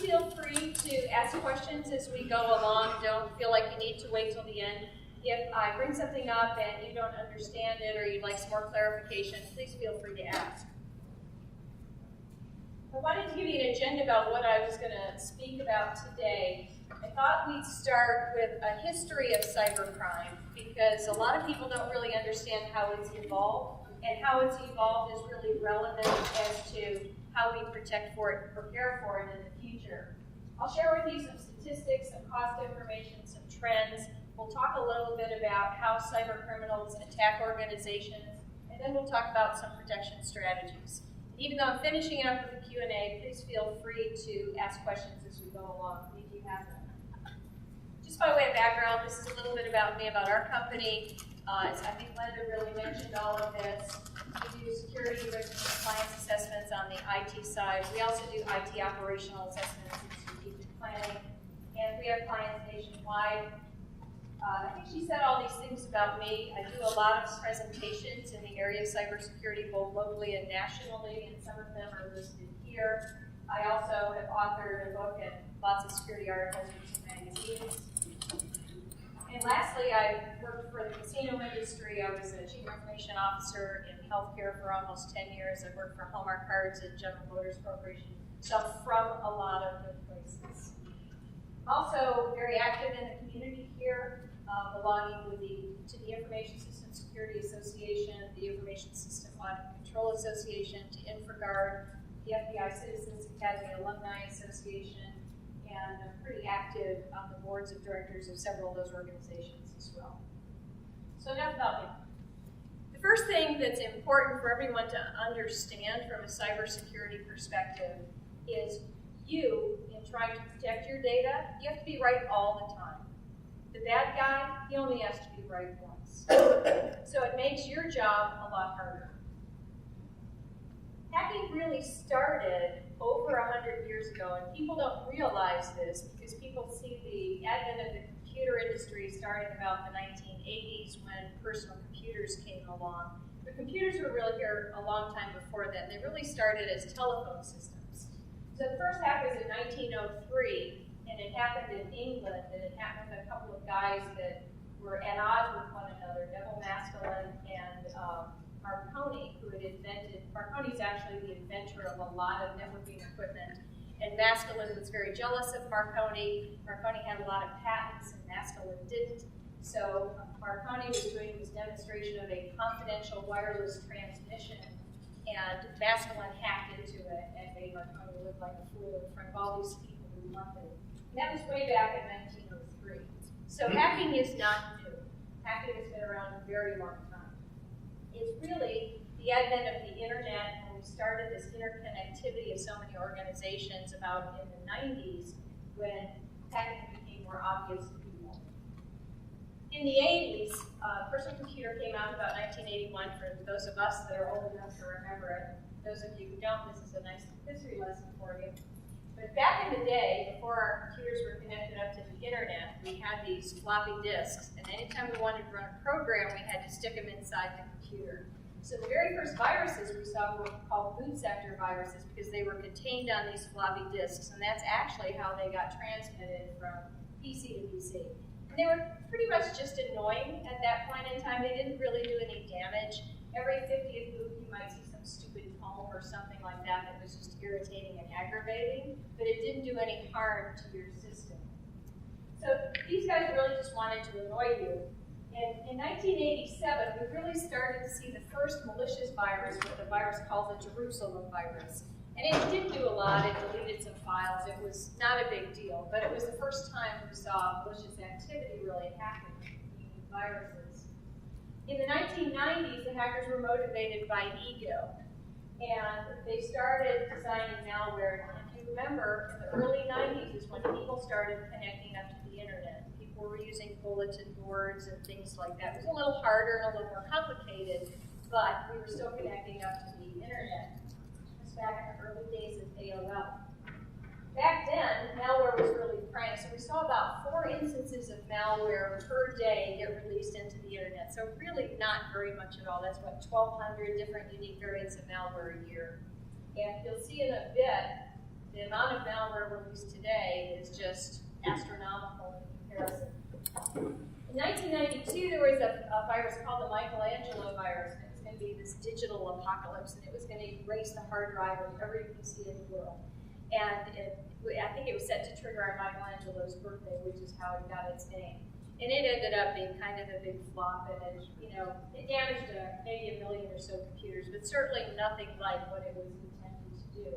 feel free to ask questions as we go along. Don't feel like you need to wait till the end. If I bring something up and you don't understand it or you'd like some more clarification, please feel free to ask. I wanted to give you an agenda about what I was going to speak about today. I thought we'd start with a history of cybercrime because a lot of people don't really understand how it's evolved, and how it's evolved is really relevant as to how we protect for it and prepare for it in the future. I'll share with you some statistics, some cost information, some trends. We'll talk a little bit about how cyber criminals attack organizations, and then we'll talk about some protection strategies. Even though I'm finishing up with the Q&A, please feel free to ask questions as we go along if you have them. Just by way of background, this is a little bit about me, about our company. I think Linda really mentioned all of this. We do security risk and compliance assessments on the IT side. We also do IT operational assessments and strategic planning. And we have clients nationwide. I think she said all these things about me. I do a lot of presentations in the area of cybersecurity, both locally and nationally, and some of them are listed here. I also have authored a book and lots of security articles in some magazines. And lastly, I worked for the casino industry. I was a chief information officer in healthcare for almost 10 years. I worked for Hallmark Cards and General Motors Corporation, so I'm from a lot of good places. Also very active in the community here, belonging to the Information System Security Association, the Information System Audit and Control Association, to InfraGard, the FBI Citizens Academy Alumni Association, and I'm pretty active on the boards of directors of several of those organizations as well. So enough about me. The first thing that's important for everyone to understand from a cybersecurity perspective is you, in trying to protect your data, you have to be right all the time. The bad guy, he only has to be right once. So it makes your job a lot harder. Hacking really started over 100 years ago, and people don't realize this because people see the advent of the computer industry starting about the 1980s when personal computers came along. But computers were really here a long time before then. They really started as telephone systems. So the first hack was in 1903, and it happened in England, and it happened with a couple of guys that were at odds with one another, Neville Maskelyne and Marconi, who had invented, Marconi's actually the inventor of a lot of networking equipment, and Maskelyne was very jealous of Marconi. Marconi had a lot of patents, and Maskelyne didn't. So Marconi was doing this demonstration of a confidential wireless transmission, and Maskelyne hacked into it and made Marconi look like a fool in front of all these people who loved it. And that was way back in 1903. So hacking is not new. Hacking has been around a very long time. It's really the advent of the internet, when we started this interconnectivity of so many organizations about in the 90s, when hacking became more obvious to people. In the 80s, personal computer came out about 1981 for those of us that are old enough to remember it. Those of you who don't, this is a nice history lesson for you. But back in the day, before our computers were connected up to the internet, we had these floppy disks, and anytime we wanted to run a program, we had to stick them inside the computer. So the very first viruses we saw were called boot sector viruses because they were contained on these floppy disks, and that's actually how they got transmitted from PC to PC. And they were pretty much just annoying at that point in time. They didn't really do any damage. Every 50th boot, you might see some stupid tone or something like that that was just irritating and aggravating, but it didn't do any harm to your system. So these guys really just wanted to annoy you. And in 1987, we really started to see the first malicious virus, what the virus called the Jerusalem virus. And it did do a lot. It deleted some files. It was not a big deal, but it was the first time we saw malicious activity really happen using viruses. In the 1990s, the hackers were motivated by ego, and they started designing malware. And if you remember, in the early 90s is when people started connecting up to the internet. People were using bulletin boards and things like that. It was a little harder and a little more complicated, but we were still connecting up to the internet. It was back in the early days of AOL. Back then, malware was really prime, so we saw about 4 instances of malware per day get released into the internet. So really not very much at all. That's what, 1,200 different unique variants of malware a year. And you'll see in a bit the amount of malware we're release today is just astronomical in comparison. In 1992, there was a virus called the Michelangelo virus. It was going to be this digital apocalypse, and it was going to erase the hard drive of every PC in the world. And I think it was set to trigger on Michelangelo's birthday, which is how it got its name. And it ended up being kind of a big flop, and it damaged maybe 1 million or so computers, but certainly nothing like what it was intended to do.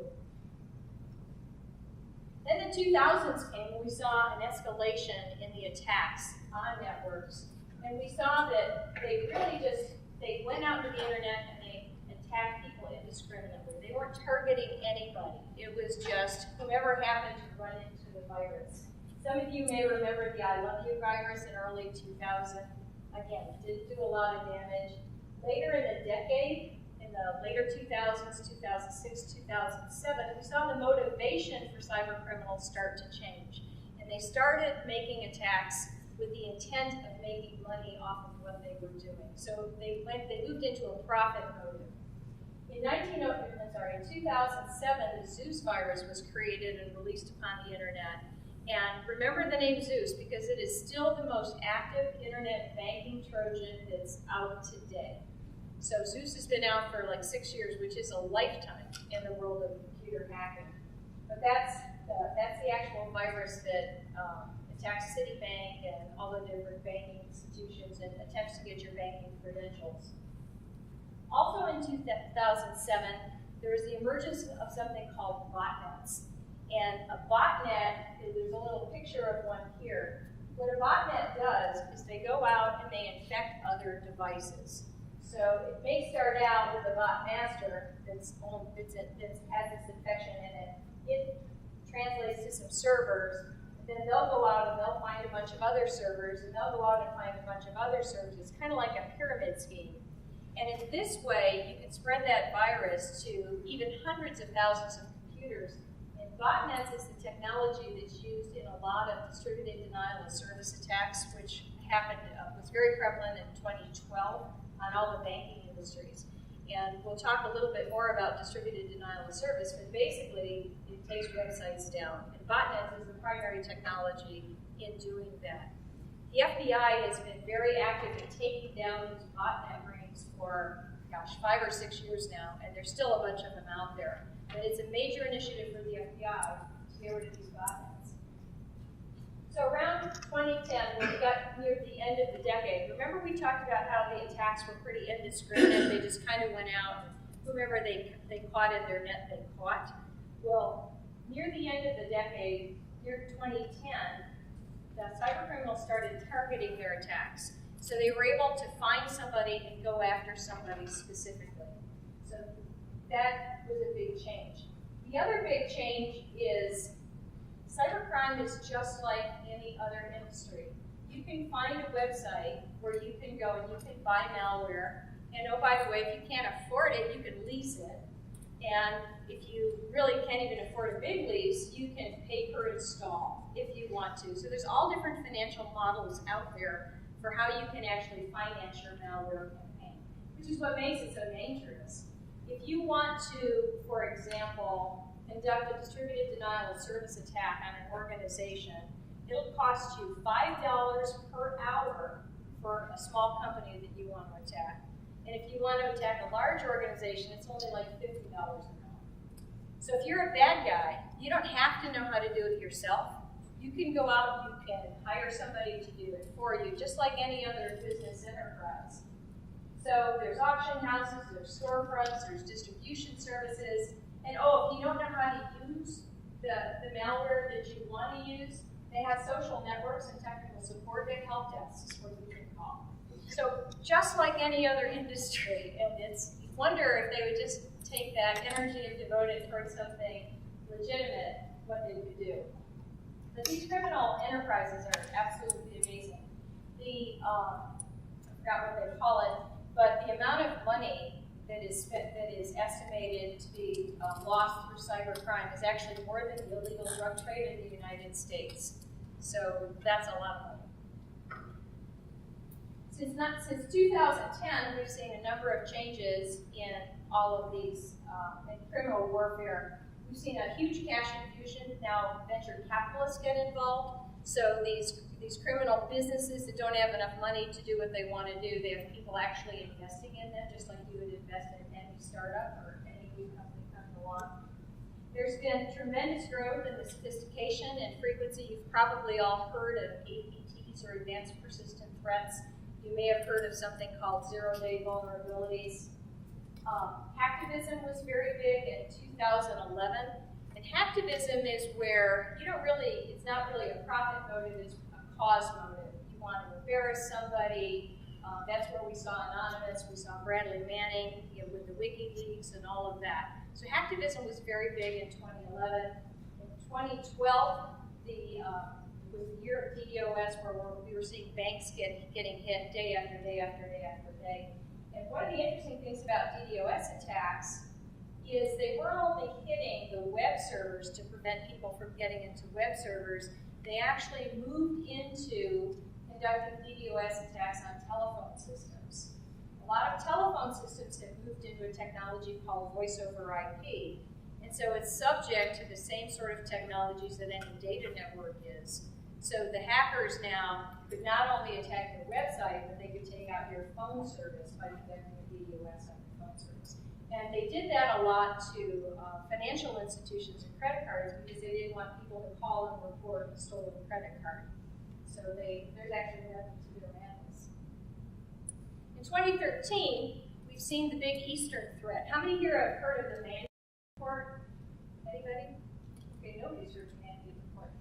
Then the 2000s came, and we saw an escalation in the attacks on networks. And we saw that they went out to the internet and they attacked people indiscriminately. They weren't targeting anybody. It was just whomever happened to run into the virus. Some of you may remember the I Love You virus in early 2000. Again, didn't do a lot of damage. Later in the decade, in the later 2000s, 2006, 2007, we saw the motivation for cyber criminals start to change. And they started making attacks with the intent of making money off of what they were doing. So they moved into a profit motive. In 2007, the Zeus virus was created and released upon the internet. And remember the name Zeus because it is still the most active internet banking Trojan that's out today. So Zeus has been out for like 6 years, which is a lifetime in the world of computer hacking. But that's the actual virus that attacks Citibank and all the different banking institutions and attempts to get your banking credentials. Also in 2007, there was the emergence of something called botnets. And a botnet, there's a little picture of one here. What a botnet does is they go out and they infect other devices. So it may start out with a bot master that has this infection in it. It translates to some servers. Then they'll go out and they'll find a bunch of other servers, and they'll go out and find a bunch of other servers. It's kind of like a pyramid scheme. And in this way, you can spread that virus to even hundreds of thousands of computers. Botnets is the technology that's used in a lot of distributed denial of service attacks, which was very prevalent in 2012 on all the banking industries. And we'll talk a little bit more about distributed denial of service, but basically it takes websites down. And botnets is the primary technology in doing that. The FBI has been very active in taking down these botnet rings for, 5 or 6 years now, and there's still a bunch of them out there. But it's a major initiative for the FBI to get rid of these botnets. So around 2010, when we got near the end of the decade, remember we talked about how the attacks were pretty indiscriminate. They just kind of went out. Remember they caught in their net, they caught. Well, near the end of the decade, near 2010, the cyber criminals started targeting their attacks. So they were able to find somebody and go after somebody specifically. So that was a big change. The other big change is cybercrime is just like any other industry. You can find a website where you can go and you can buy malware. And oh, by the way, if you can't afford it, you can lease it. And if you really can't even afford a big lease, you can pay per install if you want to. So there's all different financial models out there for how you can actually finance your malware campaign, which is what makes it so dangerous. If you want to, for example, conduct a distributed denial of service attack on an organization, it'll cost you $5 per hour for a small company that you want to attack. And if you want to attack a large organization, it's only like $50 an hour. So if you're a bad guy, you don't have to know how to do it yourself. You can go out and you can hire somebody to do it for you, just like any other business enterprise. So there's auction houses, there's storefronts, there's distribution services, and if you don't know how to use the malware that you want to use, they have social networks and technical support and help desks where you can call. So just like any other industry, and you wonder if they would just take that energy and devote it towards something legitimate, what they would do. But these criminal enterprises are absolutely amazing. I forgot what they call it, but the amount of money that is estimated to be lost through cybercrime is actually more than the illegal drug trade in the United States. So that's a lot of money. Since 2010, we've seen a number of changes in all of these in criminal warfare. We've seen a huge cash infusion. Now venture capitalists get involved. So these criminal businesses that don't have enough money to do what they want to do, they have people actually investing in them, just like you would invest in any startup or any new company coming along. There's been tremendous growth in the sophistication and frequency. You've probably all heard of APTs, or advanced persistent threats. You may have heard of something called zero-day vulnerabilities. Hacktivism was very big in 2011. And hacktivism is where you don't really, it's not really a profit motive, it's a cause motive. You want to embarrass somebody. That's where we saw Anonymous, we saw Bradley Manning, with the WikiLeaks and all of that. So hacktivism was very big in 2011. In 2012, was the year of DDoS, where we were seeing banks getting hit day after day after day after day. And one of the interesting things about DDoS attacks is they weren't only hitting the web servers to prevent people from getting into web servers, they actually moved into conducting DDoS attacks on telephone systems. A lot of telephone systems have moved into a technology called voice over IP. And so it's subject to the same sort of technologies that any data network is. So the hackers now could not only attack your website, but they could take out your phone service by conducting a DDoS on your phone service. And they did that a lot to financial institutions and credit cards because they didn't want people to call and report a stolen credit card. So there's actually nothing to do around this. In 2013, we've seen the big Eastern threat. How many here have heard of the Mandiant report? Anybody? Okay, nobody's heard of the Mandiant report.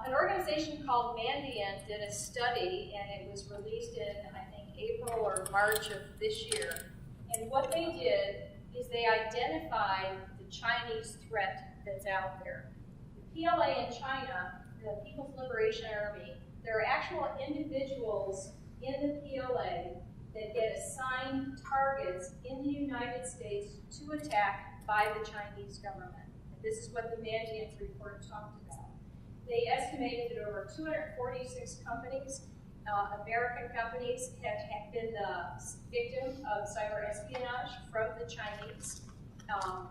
An organization called Mandiant did a study, and it was released in, I think, April or March of this year. And what they did is they identified the Chinese threat that's out there. The PLA in China, the People's Liberation Army, there are actual individuals in the PLA that get assigned targets in the United States to attack by the Chinese government. And this is what the Mandiant report talked about. They estimated that over 246 companies, American companies, have been the victim of cyber espionage from the Chinese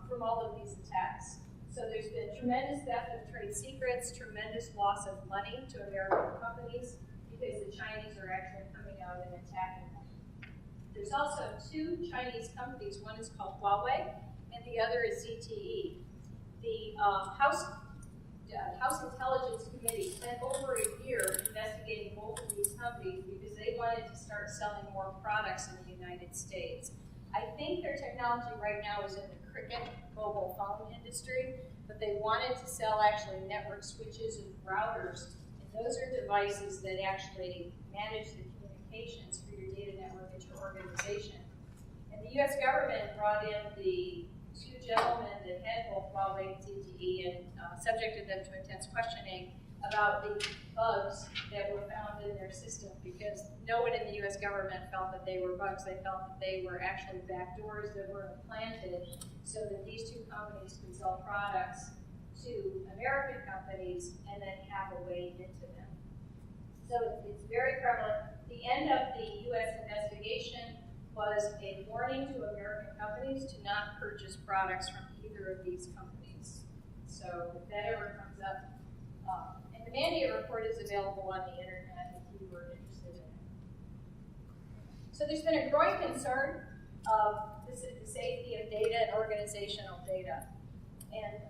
from all of these attacks. So there's been tremendous theft of trade secrets, tremendous loss of money to American companies because the Chinese are actually coming out and attacking them. There's also two Chinese companies. One is called Huawei, and the other is ZTE. The House Intelligence Committee spent over a year investigating both of these companies because they wanted to start selling more products in the United States. I think their technology right now is in the cricket mobile phone industry, but they wanted to sell actually network switches and routers, and those are devices that actually manage the communications for your data network at your organization. And the US government brought in the two gentlemen that had both Huawei ZTE and subjected them to intense questioning about the bugs that were found in their system, because no one in the US government felt that they were bugs. They felt that they were actually backdoors that were implanted so that these two companies could sell products to American companies and then have a way into them. So it's very prevalent. The end of the US investigation was a warning to American companies to not purchase products from either of these companies. So if that ever comes up, and the Mandiant report is available on the internet if you were interested in it. So there's been a growing concern of the safety of data and organizational data. And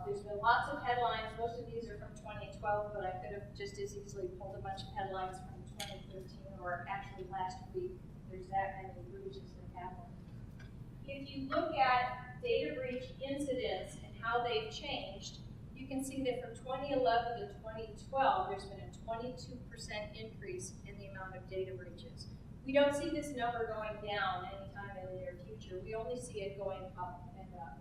there's been lots of headlines. Most of these are from 2012, but I could have just as easily pulled a bunch of headlines from 2013, or actually last week. There's that many breaches that happened. If you look at data breach incidents and how they've changed, you can see that from 2011 to 2012, there's been a 22% increase in the amount of data breaches. We don't see this number going down anytime in the near future. We only see it going up and up.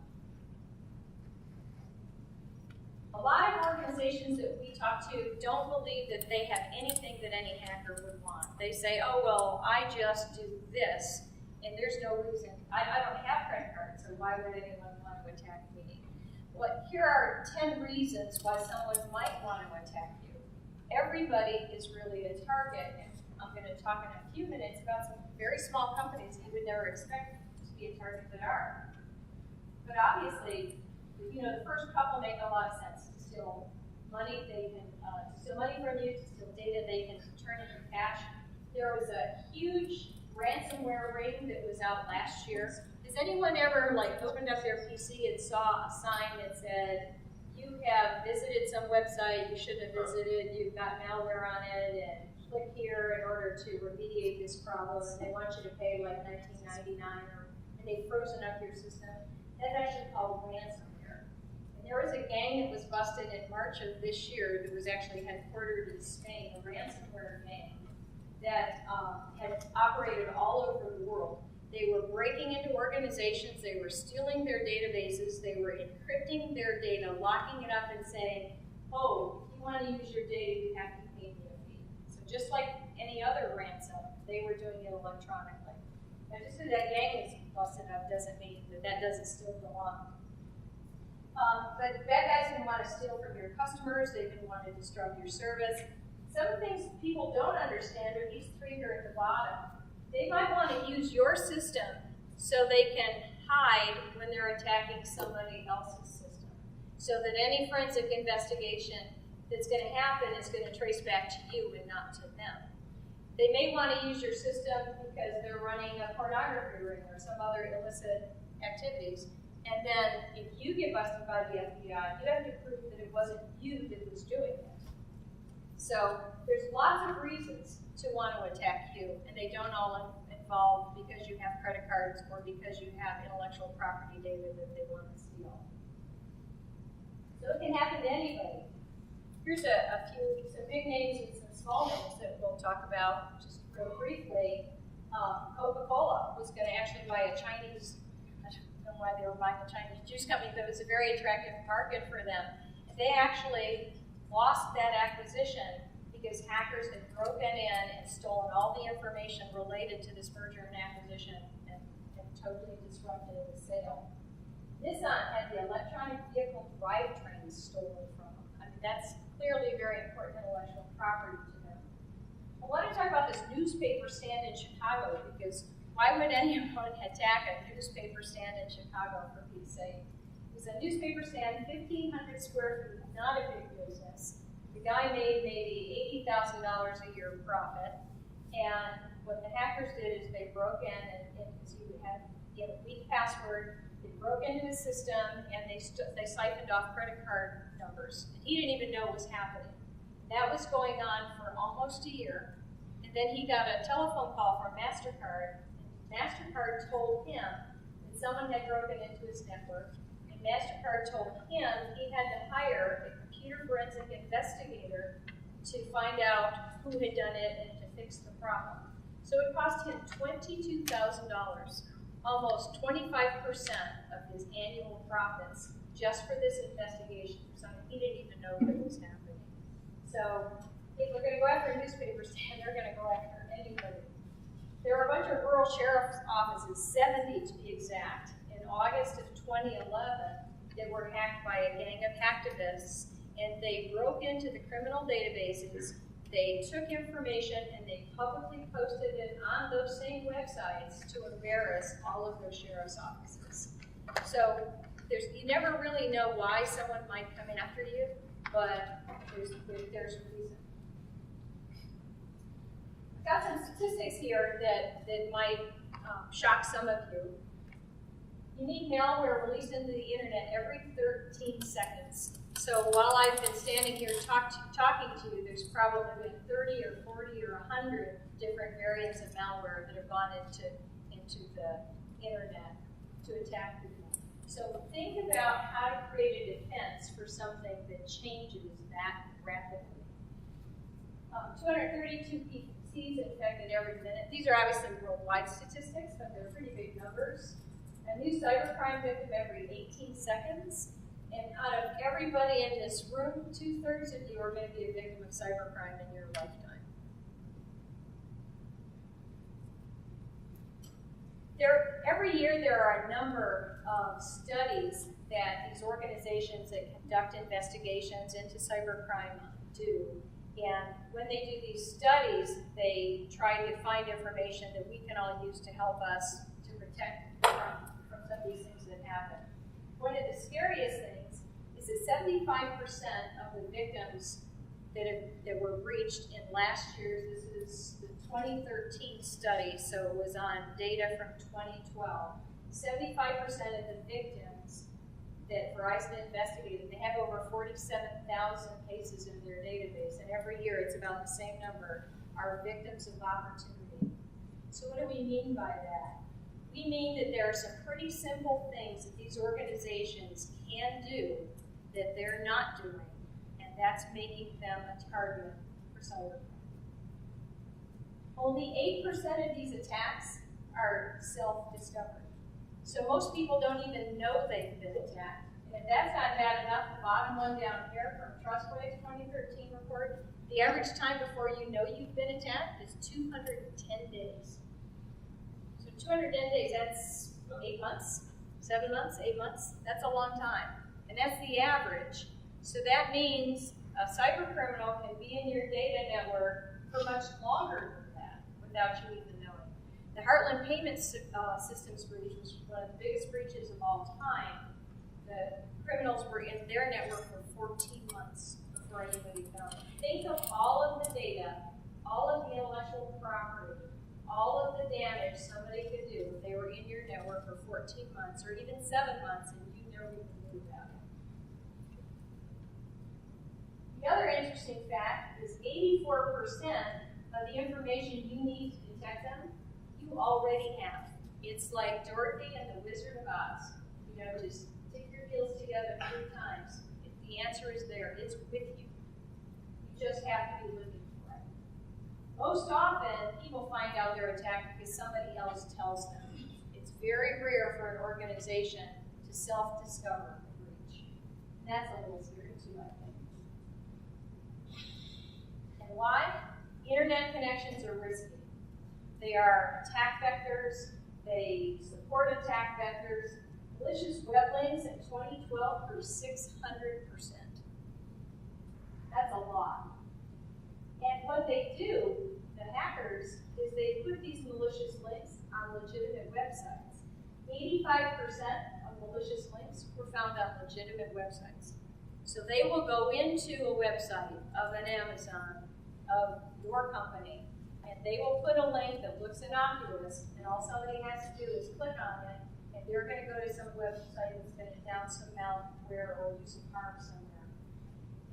A lot of organizations that we talk to don't believe that they have anything that any hacker would want. They say, oh, well, I just do this, and there's no reason. I don't have credit cards, so why would anyone want to attack me? Well, here are 10 reasons why someone might want to attack you. Everybody is really a target, and I'm going to talk in a few minutes about some very small companies that you would never expect to be a target that are. But obviously, You know, the first couple make a lot of sense. To steal money, they can steal money from you. To steal data, they can turn into cash. There was a huge ransomware ring that was out last year. Has anyone ever like opened up their PC and saw a sign that said, "You have visited some website you shouldn't have visited. You've got malware on it, and click here in order to remediate this problem." And they want you to pay like $19.99, and they've frozen up your system. That's actually called ransomware. And there was a gang that was busted in March of this year that was actually headquartered in Spain, a ransomware gang that had operated all over the world. They were breaking into organizations, they were stealing their databases, they were encrypting their data, locking it up and saying, oh, if you want to use your data, you have to pay me a fee. So just like any other ransom, they were doing it electronically. Now just because that gang is busted up doesn't mean that that doesn't still go on. But bad guys can want to steal from your customers, they can want to disrupt your service. Some things people don't understand are these three here at the bottom. They might want to use your system so they can hide when they're attacking somebody else's system. So that any forensic investigation that's going to happen is going to trace back to you and not to them. They may want to use your system because they're running a pornography ring or some other illicit activities. And then if you get busted by the FBI, you have to prove that it wasn't you that was doing it. So there's lots of reasons to want to attack you, and they don't all involve because you have credit cards or because you have intellectual property data that they want to steal. So it can happen to anybody. Here's some big names and some small names that we'll talk about just real briefly. CocaCola was going to actually buy a Chinese, I don't know why they were buying a Chinese juice company, but it was a very attractive market for them. And they actually lost that acquisition because hackers had broken in and stolen all the information related to this merger and acquisition and totally disrupted the sale. Nissan had the electronic vehicle drivetrains stolen from them. I mean, that's clearly very important intellectual property to them. I want to talk about this newspaper stand in Chicago because why would anyone attack a newspaper stand in Chicago, for Pete's sake? It was a newspaper stand, 1,500 square feet, not a big business. The guy made maybe $80,000 a year profit, and what the hackers did is they broke in, and because he had a weak password, they broke into his system, and they siphoned off credit card numbers. And he didn't even know what was happening. That was going on for almost a year, and then he got a telephone call from MasterCard, and MasterCard told him that someone had broken into his network, and MasterCard told him he had to hire a computer forensic investigator to find out who had done it and to fix the problem. So it cost him $22,000, almost 25% of his annual profits, just for this investigation. So he didn't even know what was happening. So if we're going to go after a newspaper stand, they're going to go after anybody. There are a bunch of rural sheriff's offices, 70 to be exact, in August of 2011, that were hacked by a gang of hacktivists. And they broke into the criminal databases, they took information, and they publicly posted it on those same websites to embarrass all of those sheriff's offices. So you never really know why someone might come after you, but there's a reason. I've got some statistics here that might shock some of you. Unique malware released into the internet every 13 seconds. So while I've been standing here talking to you, there's probably been 30 or 40 or 100 different variants of malware that have gone into the internet to attack people. So think about how to create a defense for something that changes that rapidly. 232 PCs infected every minute. These are obviously worldwide statistics, but they're pretty big numbers. A new cybercrime victim every 18 seconds. And out of everybody in this room, 2/3 of you are going to be a victim of cybercrime in your lifetime. Every year there are a number of studies that these organizations that conduct investigations into cybercrime do. And when they do these studies, they try to find information that we can all use to help us to protect from some of these things that happen. One of the scariest things is that 75% of the victims that were breached in last year's, this is the 2013 study, so it was on data from 2012. 75% of the victims that Verizon investigated, they have over 47,000 cases in their database, and every year it's about the same number, are victims of opportunity. So what do we mean by that? We mean that there are some pretty simple things that these organizations can do that they're not doing, and that's making them a target for cybercrime. Only 8% of these attacks are self-discovered. So most people don't even know they've been attacked. And if that's not bad enough, the bottom one down here from Trustway's 2013 report, the average time before you know you've been attacked is 210 days. So 210 days, that's 8 months, 7 months, 8 months. That's a long time. And that's the average. So that means a cyber criminal can be in your data network for much longer than that without you even knowing. The Heartland Payment Systems breach was one of the biggest breaches of all time. The criminals were in their network for 14 months before anybody found them. Think of all of the data, all of the intellectual property, all of the damage somebody could do if they were in your network for 14 months or even 7 months and you never even knew about it. The other interesting fact is 84% of the information you need to detect them, you already have. It's like Dorothy and the Wizard of Oz. You know, just stick your heels together 3 times. If the answer is there, it's with you. You just have to be looking for it. Most often, people find out they're attacked because somebody else tells them. It's very rare for an organization to self-discover a breach. And that's a little scary too, I think. And why? Internet connections are risky. They are attack vectors. They support attack vectors. Malicious web links in 2012 grew 600%. That's a lot. And what they do, the hackers, is they put these malicious links on legitimate websites. 85% of malicious links were found on legitimate websites. So they will go into a website of an Amazon, of your company, and they will put a link that looks innocuous, and all somebody has to do is click on it, and they're going to go to some website that's going to down some malware or do some harm somewhere.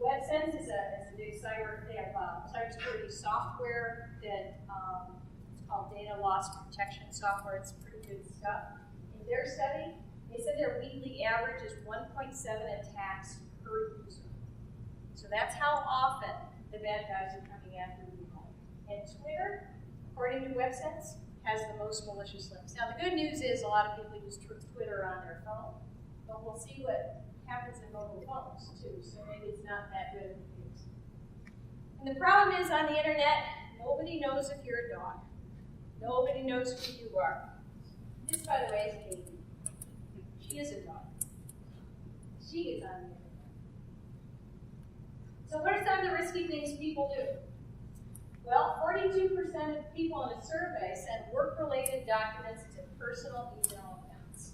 WebSense is a big they have cybersecurity software that it's called data loss protection software. It's pretty good stuff. In their study, they said their weekly average is 1.7 attacks per user. So that's how often the bad guys are coming after you. And Twitter, according to WebSense, has the most malicious links. Now, the good news is a lot of people use Twitter on their phone, but we'll see what happens in mobile phones, too, so maybe it's not that good of a news. And the problem is, on the internet, nobody knows if you're a dog. Nobody knows who you are. This, by the way, is Katie. She is a dog. She is on the internet. So what are some of the risky things people do? Well, 42% of people in a survey send work-related documents to personal email accounts.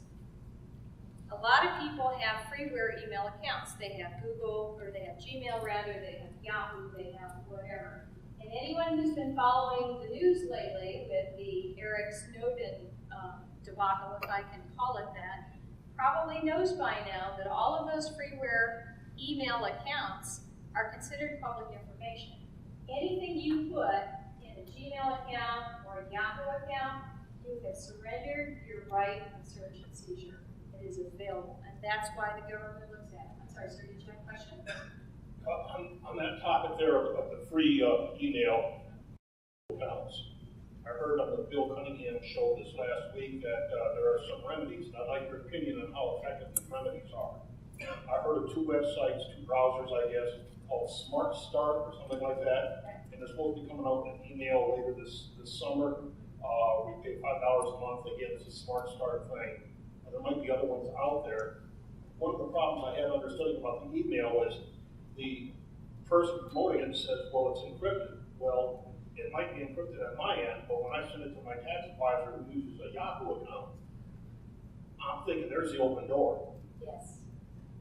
A lot of people have freeware email accounts. They have Google, or they have Gmail rather, they have Yahoo, they have whatever. And anyone who's been following the news lately with the Eric Snowden debacle, if I can call it that, probably knows by now that all of those freeware email accounts are considered public information. Anything you put in a Gmail account or a Yahoo account, you have surrendered your right of search and seizure. It is available, and that's why the government looks at it. I'm sorry, sir, did you have a question? On that topic there of the free email accounts, I heard on the Bill Cunningham show this last week that there are some remedies, and I'd like your opinion on how effective these remedies are. I heard of 2 websites, 2 browsers, I guess, called Smart Start or something like that, and they're supposed to be coming out in an email later this summer. We pay $5 a month. Again, it's a Smart Start thing. There might be other ones out there. One of the problems I had understanding about the email is the person promoting it says, well, it's encrypted. Well, it might be encrypted at my end, but when I send it to my tax advisor who uses a Yahoo account, I'm thinking there's the open door. Yes.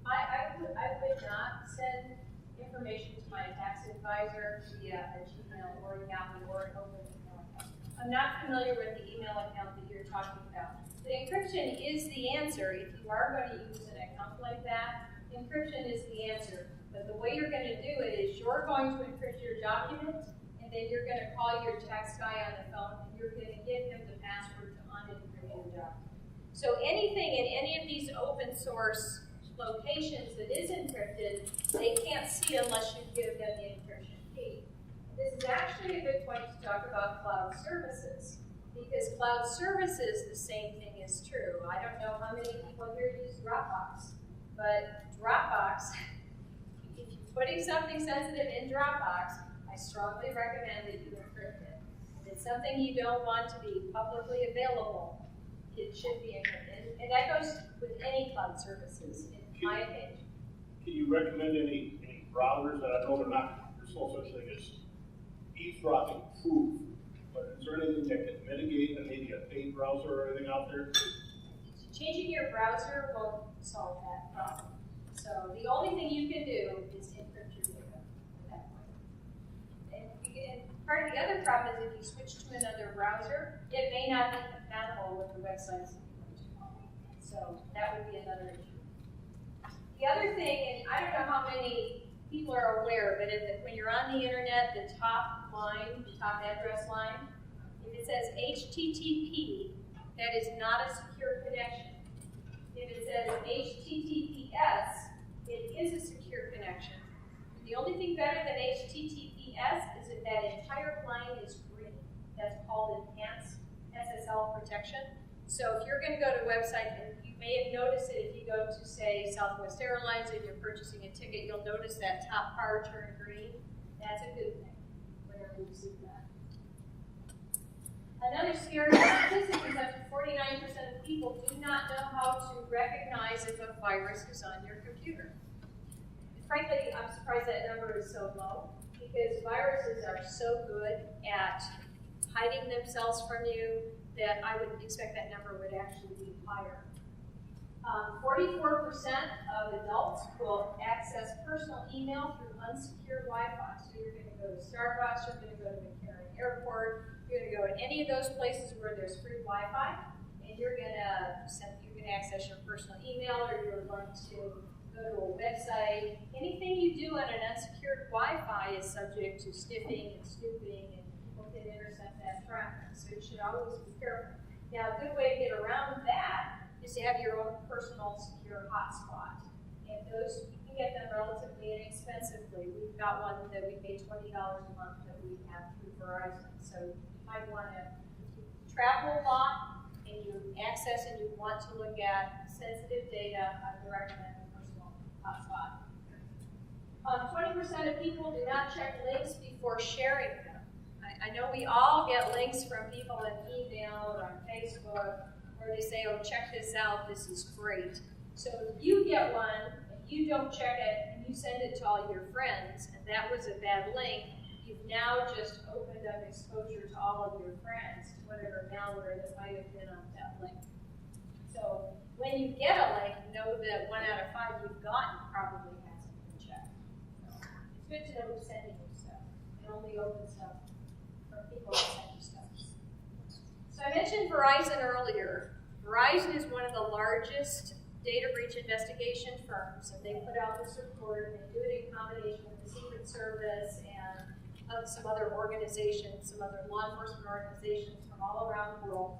I would not send information to my tax advisor via a Gmail or a Yahoo or an open email account. I'm not familiar with the email account that you're talking about. But encryption is the answer. If you are going to use an account like that, encryption is the answer. But the way you're going to do it is you're going to encrypt your document, and then you're going to call your tax guy on the phone, and you're going to give him the password to unencrypt your document. So anything in any of these open source locations that is encrypted, they can't see unless you give them the encryption key. This is actually a good point to talk about cloud services, because cloud services, the same thing is true. I don't know how many people here use Dropbox, but Dropbox, if you're putting something sensitive in Dropbox, I strongly recommend that you encrypt it. If it's something you don't want to be publicly available, it should be encrypted. And that goes with any cloud services, in my opinion. Can you recommend any browsers that I know they're not, there's no such thing as eavesdropping proof, but is there anything that can mitigate maybe a paid browser or anything out there? Changing your browser won't solve that problem. So the only thing you can do is encrypt your data at that point. And part of the other problem is if you switch to another browser, it may not be compatible with the websites that you went to. So that would be another issue. The other thing, and I don't know how many people are aware, but when you're on the internet, the top line, the top address line, if it says HTTP, that is not a secure connection. If it says HTTPS, it is a secure connection. The only thing better than HTTPS is if that entire line is green. That's called enhanced SSL protection. So if you're going to go to a website, and you may have noticed it if you go to, say, Southwest Airlines and you're purchasing a ticket, you'll notice that top bar turn green. That's a good thing whenever you see that. Another scary statistic is that 49% of people do not know how to recognize if a virus is on your computer. Frankly, I'm surprised that number is so low, because viruses are so good at hiding themselves from you that I would expect that number would actually be higher. 44% of adults will access personal email through unsecured Wi-Fi. So you're going to go to Starbucks, you're going to go to McCarran Airport, you're going to go to any of those places where there's free Wi-Fi, and you're going to access your personal email, or you're going to go to a website. Anything you do on an unsecured Wi-Fi is subject to sniffing and snooping, and people can intercept that traffic. So you should always be careful. Now, a good way to get around that is to have your own personal secure hotspot. And those, you can get them relatively inexpensively. We've got one that we pay $20 a month that we have through Verizon. So you might want to, if you travel a lot and you access and you want to look at sensitive data, I would recommend a personal hotspot. 20% of people do not check links before sharing them. I know we all get links from people in email or on Facebook where they say, oh, check this out, this is great. So if you get one and you don't check it and you send it to all your friends and that was a bad link, you've now just opened up exposure to all of your friends to whatever malware that might have been on that link. So when you get a link, know that 1 out of 5 you've gotten probably hasn't been checked. So it's good to know who's sending you stuff and only open stuff from people who send you stuff. So I mentioned Verizon earlier. Verizon is one of the largest data breach investigation firms, and they put out this report, and they do it in combination with the Secret Service and some other organizations, some other law enforcement organizations from all around the world.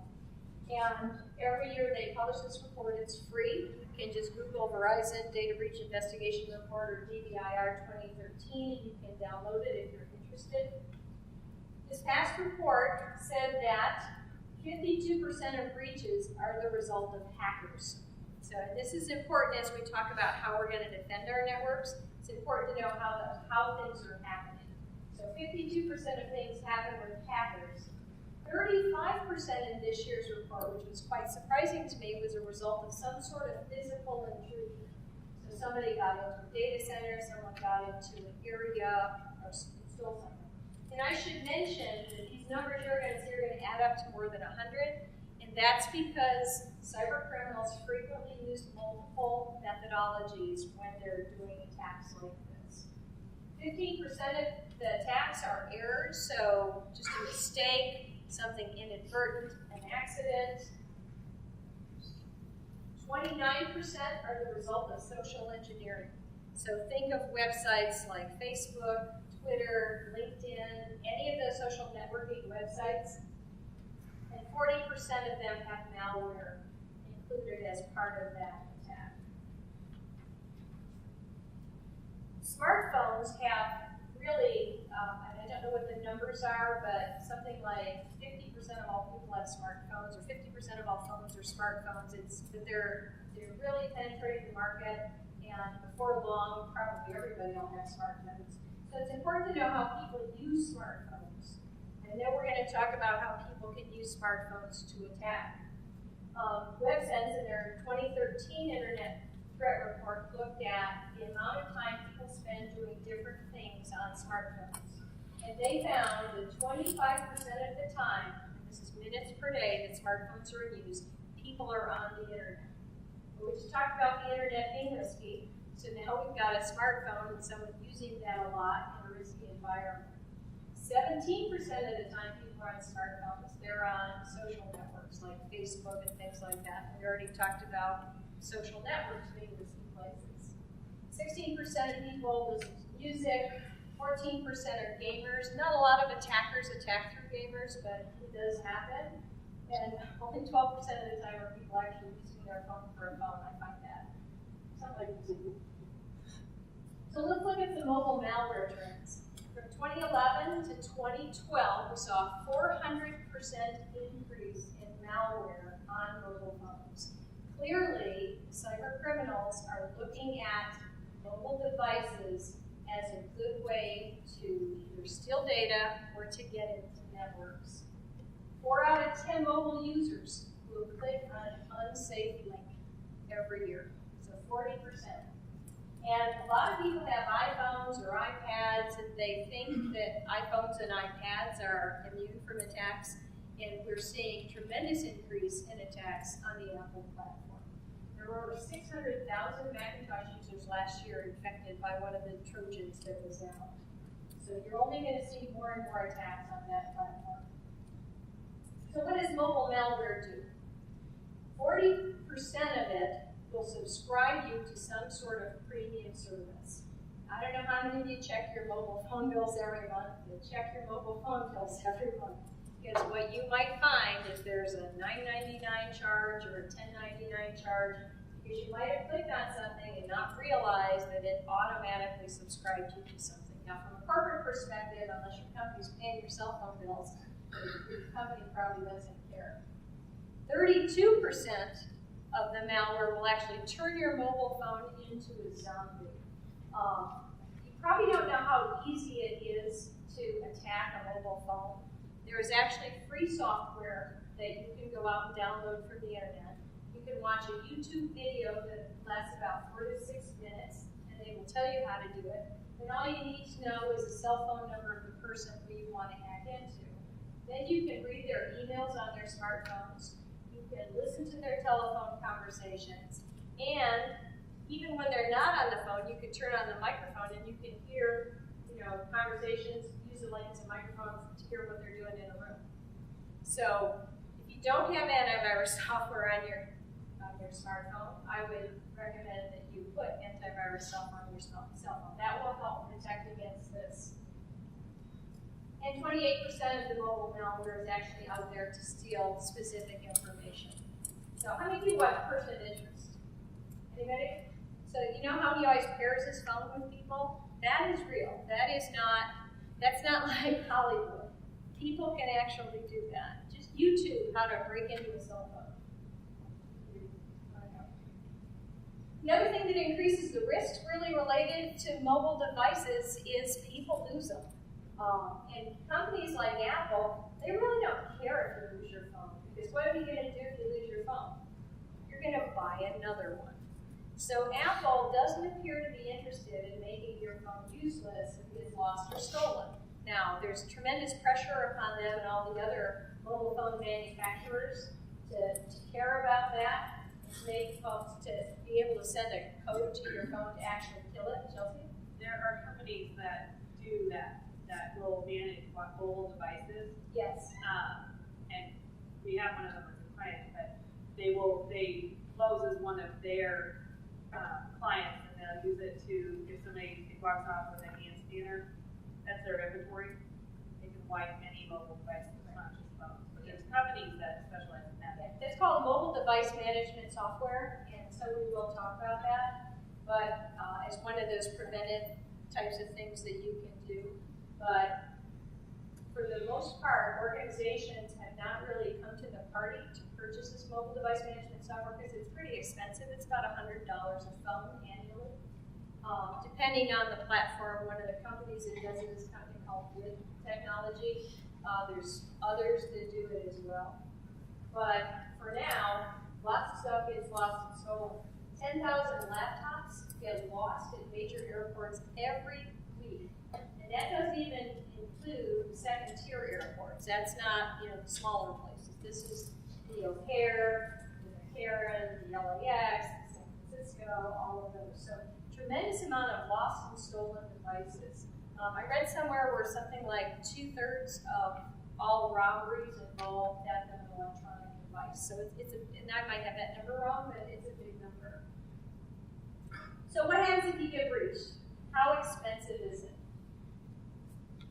And every year they publish this report. It's free. You can just Google Verizon Data Breach Investigation Report or DBIR 2013, and you can download it if you're interested. This past report said that 52% of breaches are the result of hackers. So this is important as we talk about how we're going to defend our networks. It's important to know how things are happening. So 52% of things happen with hackers. 35% in this year's report, which was quite surprising to me, was a result of some sort of physical intrusion. So somebody got into a data center, someone got into an area, or stole something. And I should mention that these numbers you're going to see are going to add up to more than 100, and that's because cyber criminals frequently use multiple methodologies when they're doing attacks like this. 15% of the attacks are errors, so just a mistake, something inadvertent, an accident. 29% are the result of social engineering. So think of websites like Facebook, Twitter, LinkedIn, any of those social networking websites. And 40% of them have malware included as part of that attack. Smartphones have really, I don't know what the numbers are, but something like 50% of all people have smartphones, or 50% of all phones are smartphones. They're really penetrating the market, and before long, probably everybody will have smartphones. So it's important to know how people use smartphones. And then we're going to talk about how people can use smartphones to attack. WebSense, in their 2013 Internet Threat Report, looked at the amount of time people spend doing different things on smartphones. And they found that 25% of the time, this is minutes per day that smartphones are in use, people are on the Internet. We just talked about the Internet being risky, so now we've got a smartphone and someone using that a lot in a risky environment. 17% of the time people are on smartphones, they're on social networks like Facebook and things like that. We already talked about social networks being risky places. 16% of people listen to music, 14% are gamers. Not a lot of attackers attack through gamers, but it does happen. And only 12% of the time are people actually using their phone for a phone. I find that something like So let's look at the mobile malware trends. From 2011 to 2012, we saw a 400% increase in malware on mobile phones. Clearly, cyber criminals are looking at mobile devices as a good way to either steal data or to get into networks. 4 out of 10 mobile users will click on an unsafe link every year, so 40%. And a lot of people have iPhones or iPads, and they think that iPhones and iPads are immune from attacks, and we're seeing tremendous increase in attacks on the Apple platform. There were over 600,000 Macintosh users last year infected by one of the Trojans that was out. So you're only going to see more and more attacks on that platform. So what does mobile malware do? 40% of it will subscribe you to some sort of premium service. I don't know how many of you check your mobile phone bills every month, but check your mobile phone bills every month. Because what you might find is there's a $9.99 charge or a $10.99 charge, because you might have clicked on something and not realized that it automatically subscribed you to something. Now, from a corporate perspective, unless your company's paying your cell phone bills, your company probably doesn't care. 32% of the malware will actually turn your mobile phone into a zombie. You probably don't know how easy it is to attack a mobile phone. There is actually free software that you can go out and download from the internet. You can watch a YouTube video that lasts about 4 to 6 minutes, and they will tell you how to do it. And all you need to know is the cell phone number of the person who you want to hack into. Then you can read their emails on their smartphones. You can listen to their telephone conversations. And even when they're not on the phone, you can turn on the microphone and you can hear, conversations, use the lens and microphones to hear what they're doing in a room. So if you don't have antivirus software on your smartphone, I would recommend that you put antivirus software on your cell phone. That will help protect against this. And 28% of the mobile malware is actually out there to steal specific information. So how many people have person interest? Anybody? So you know how he always pairs his phone with people? That is real. That's not like Hollywood. People can actually do that. Just YouTube how to break into a cell phone. The other thing that increases the risk really related to mobile devices is people lose them. And companies like Apple, they really don't care if you lose your phone, because what are you going to do if you lose your phone? You're going to buy another one. So Apple doesn't appear to be interested in making your phone useless if it's lost or stolen. Now, there's tremendous pressure upon them and all the other mobile phone manufacturers to care about that, to make folks to be able to send a code to your phone to actually kill it, Chelsea? There are companies that do that will manage mobile devices. Yes. And we have one of them as a client, but Lowe's is one of their clients, and they'll use it to, if somebody walks off with a hand scanner, that's their inventory. They can wipe any mobile device, not just phones. But there's companies that specialize in that. Yeah. It's called mobile device management software, and so we will talk about that. But as one of those preventive types of things that you can do. But for the most part, organizations have not really come to the party to purchase this mobile device management software because it's pretty expensive. It's about $100 a phone annually. Depending on the platform, one of the companies that does it is a company called With Technology. There's others that do it as well. But for now, lots of stuff gets lost and stolen. 10,000 laptops get lost at major airports every week. And that doesn't even include second-tier airports. That's not, the smaller places. This is the O'Hare, the McCarran, the LAX, San Francisco, all of those. So tremendous amount of lost and stolen devices. I read somewhere where something like 2/3 of all robberies involve theft of an electronic device. So and I might have that number wrong, but it's a big number. So what happens if you get breached? How expensive is it?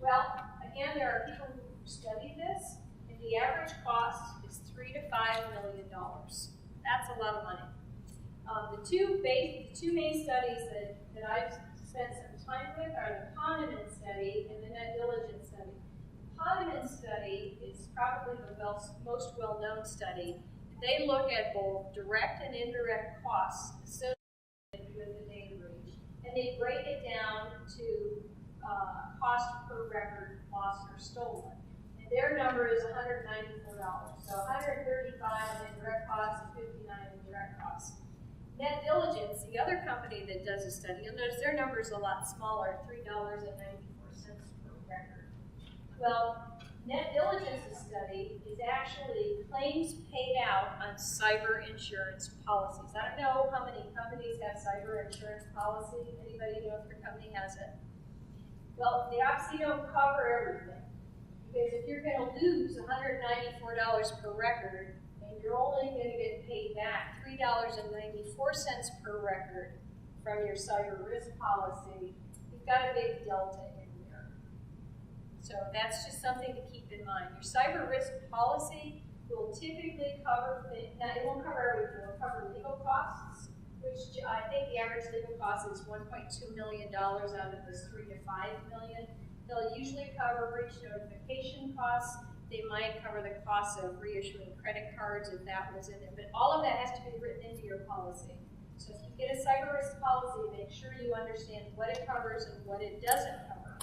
Well, again, there are people who studied this, and the average cost is $3 to $5 million. That's a lot of money. The two main studies that I've spent some time with are the Poneman study and the net diligence study. The Poneman study is probably the most well-known study. They look at both direct and indirect costs associated with the data breach, and they break it down to cost per record lost or stolen. And their number is $194. So $135 in indirect costs and $59 in direct costs. Net Diligence, the other company that does a study, you'll notice their number is a lot smaller, $3.94 per record. Well, Net Diligence's study is actually claims paid out on cyber insurance policies. I don't know how many companies have cyber insurance policy. Anybody know if your company has it? Well, they obviously don't cover everything. Because if you're going to lose $194 per record, and you're only going to get paid back $3.94 per record from your cyber risk policy, you've got a big delta in there. So that's just something to keep in mind. Your cyber risk policy will typically cover, now it won't cover everything, it will cover legal costs, which I think the average legal cost is $1.2 million out of this $3 to $5 million. They'll usually cover breach notification costs. They might cover the cost of reissuing credit cards if that was in it. But all of that has to be written into your policy. So if you get a cyber risk policy, make sure you understand what it covers and what it doesn't cover.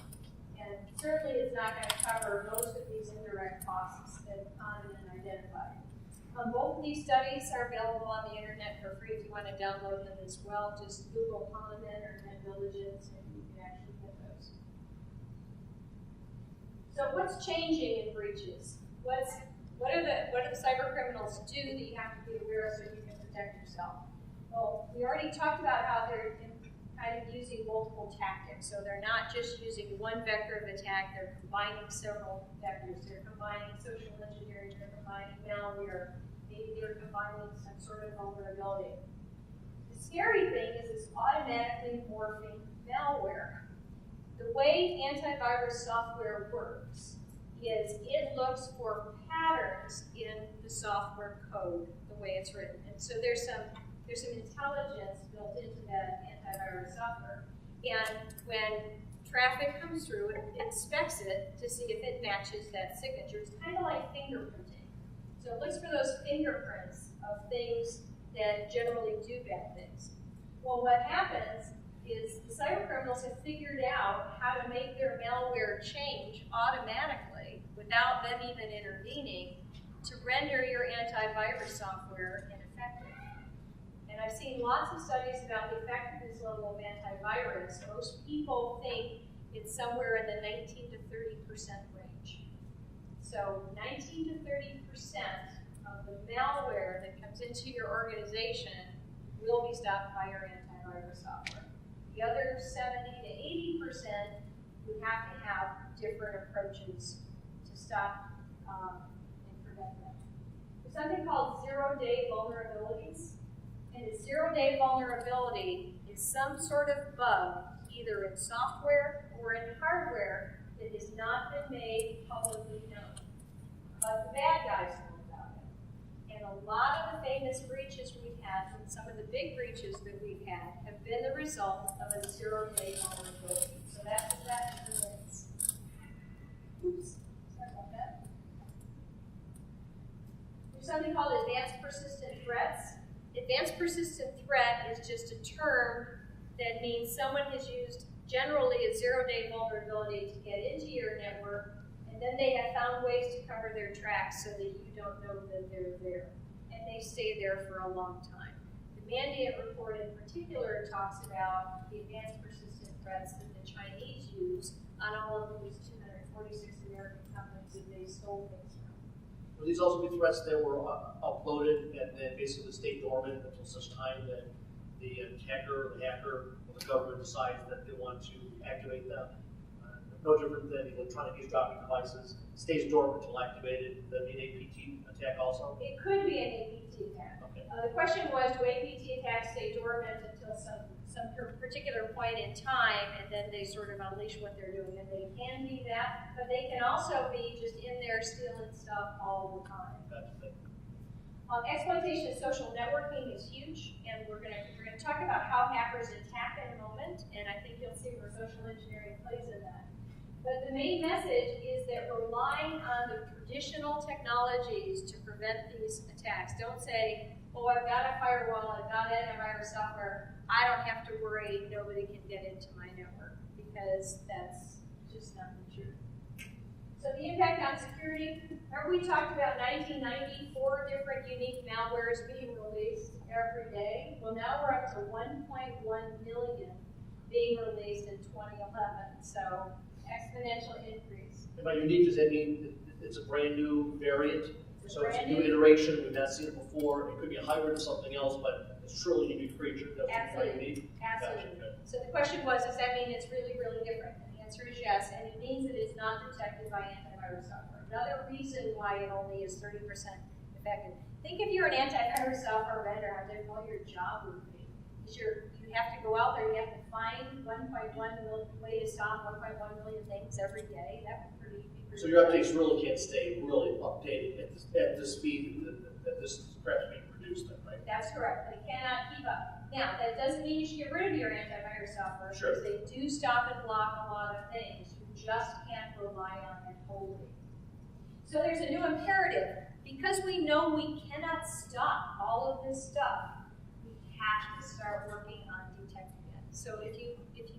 And certainly it's not going to cover most of these indirect costs that Poneman identified. Both of these studies are available on the internet for free if you want to download them as well. Just Google Poneman or Net Diligence and you can actually get those. So what's changing in breaches? What do the cyber criminals do that you have to be aware of so you can protect yourself? Well, we already talked about how they're kind of using multiple tactics. So they're not just using one vector of attack, they're combining several vectors. They're combining social engineering, they're combining malware, maybe they're combining some sort of vulnerability. The scary thing is it's automatically morphing malware. The way antivirus software works is it looks for patterns in the software code, the way it's written. And so there's some intelligence built into that antivirus software. And when traffic comes through, it inspects it to see if it matches that signature. It's kind of like fingerprinting. So it looks for those fingerprints of things that generally do bad things. Well, what happens is the cyber criminals have figured out how to make their malware change automatically without them even intervening to render your antivirus software ineffective. And I've seen lots of studies about the effectiveness level of antivirus. Most people think it's somewhere in the 19 to 30% range. So 19 to 30% of the malware that comes into your organization will be stopped by your antivirus software. The other 70 to 80%, we have to have different approaches to stop and prevent them. There's something called zero-day vulnerabilities. And a zero-day vulnerability is some sort of bug, either in software or in hardware, that has not been made publicly known. But the bad guys know about it. And a lot of the famous breaches we've had, and some of the big breaches that we've had, have been the result of a zero-day vulnerability. So that's what that means. Oops, sorry about that. There's something called advanced persistent threats. Advanced persistent threat is just a term that means someone has used generally a zero-day vulnerability to get into your network, and then they have found ways to cover their tracks so that you don't know that they're there. And they stay there for a long time. The Mandiant report in particular talks about the advanced persistent threats that the Chinese use on all of these 246 American companies that they stole things from. Will these also be threats that were uploaded and then basically stay dormant until such time that the hacker or the hacker or the government decides that they want to activate them? No different than electronic eavesdropping devices. Stays dormant until activated. That'd be an APT attack also? It could be an APT attack. Okay. The question was, do APT attacks stay dormant until some particular point in time, and then they sort of unleash what they're doing? And they can be that, but they can also be just in there stealing stuff all the time. Exploitation of social networking is huge, and we're gonna talk about how hackers attack in a moment, and I think you'll see where social engineering plays in that. But the main message is that relying on the traditional technologies to prevent these attacks. Don't say, oh, I've got a firewall, I've got antivirus software, I don't have to worry, nobody can get into my network, because that's just not the truth. So the impact on security, remember we talked about 1994 different unique malwares being released every day? Well, now we're up to 1.1 million being released in 2011, so exponential increase. And by unique, does that mean it's a brand new variant? It's So it's a new iteration, we've not seen it before. It could be a hybrid of something else, but it's truly a unique creature. That's Absolutely. Absolutely. Gotcha. So the question was, does that mean it's really, really different? And the answer is yes, and it means that it's not detected by antivirus software. Another reason why it only is 30% effective. Think if you're an antivirus software vendor, how difficult your job would be. You have to go out there, you have to find 1.1 million way to stop 1.1 million things every day. That would be pretty So your updates really can't stay really updated at the speed that this is perhaps being produced then, right? That's correct. They cannot keep up. Now, that doesn't mean you should get rid of your antivirus software, Sure. because they do stop and block a lot of things. You just can't rely on it wholly. So there's a new imperative. Because we know we cannot stop all of this stuff, we have to start working on detecting it. So if you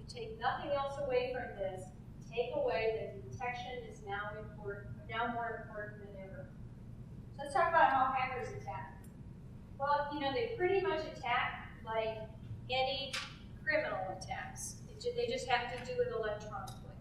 take nothing else away from this, take away that detection is now more important than ever. So let's talk about how hackers attack. Well, they pretty much attack like any criminal attacks. They just have to do it electronically.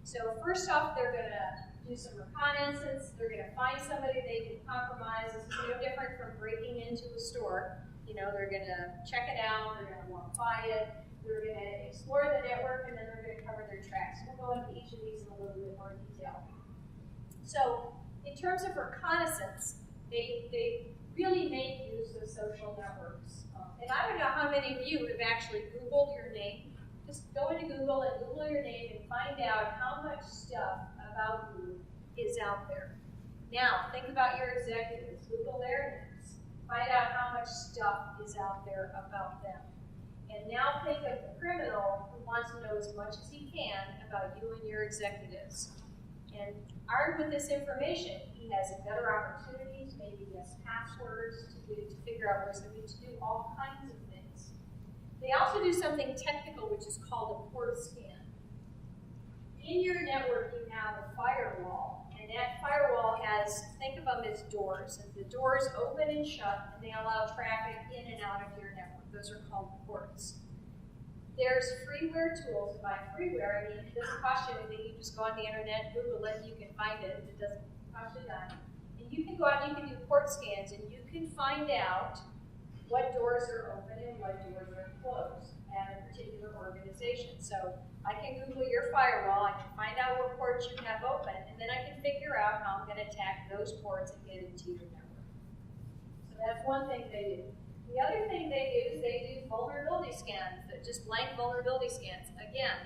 So first off, they're going to do some reconnaissance. They're going to find somebody they can compromise. This is no different from breaking into a store. They're going to check it out. They're going to walk by it. They're going to explore the network, and then they're going to cover their tracks. We'll go into each of these in a little bit more detail. So in terms of reconnaissance, they really make use of social networks. And I don't know how many of you have actually Googled your name. Just go into Google and Google your name and find out how much stuff about you is out there. Now, think about your executives. Google their names. Find out how much stuff is out there about them. And now think of the criminal who wants to know as much as he can about you and your executives. And armed with this information, he has better opportunities, maybe he has passwords to figure out where somebody to do all kinds of things. They also do something technical, which is called a port scan. In your network, you have a firewall, and that firewall has, think of them as doors, and the doors open and shut, and they allow traffic in and out of your network. Those are called ports. There's freeware tools. By freeware, I mean it doesn't cost you anything. You just go on the internet, Google it, you can find it. It doesn't cost you a dime. And And you can go out and you can do port scans, and you can find out what doors are open and what doors are closed at a particular organization. So I can Google your firewall, I can find out what ports you have open, and then I can figure out how I'm going to attack those ports and get into your network. So that's one thing they do. The other thing they do is they do vulnerability scans, just blank vulnerability scans. Again,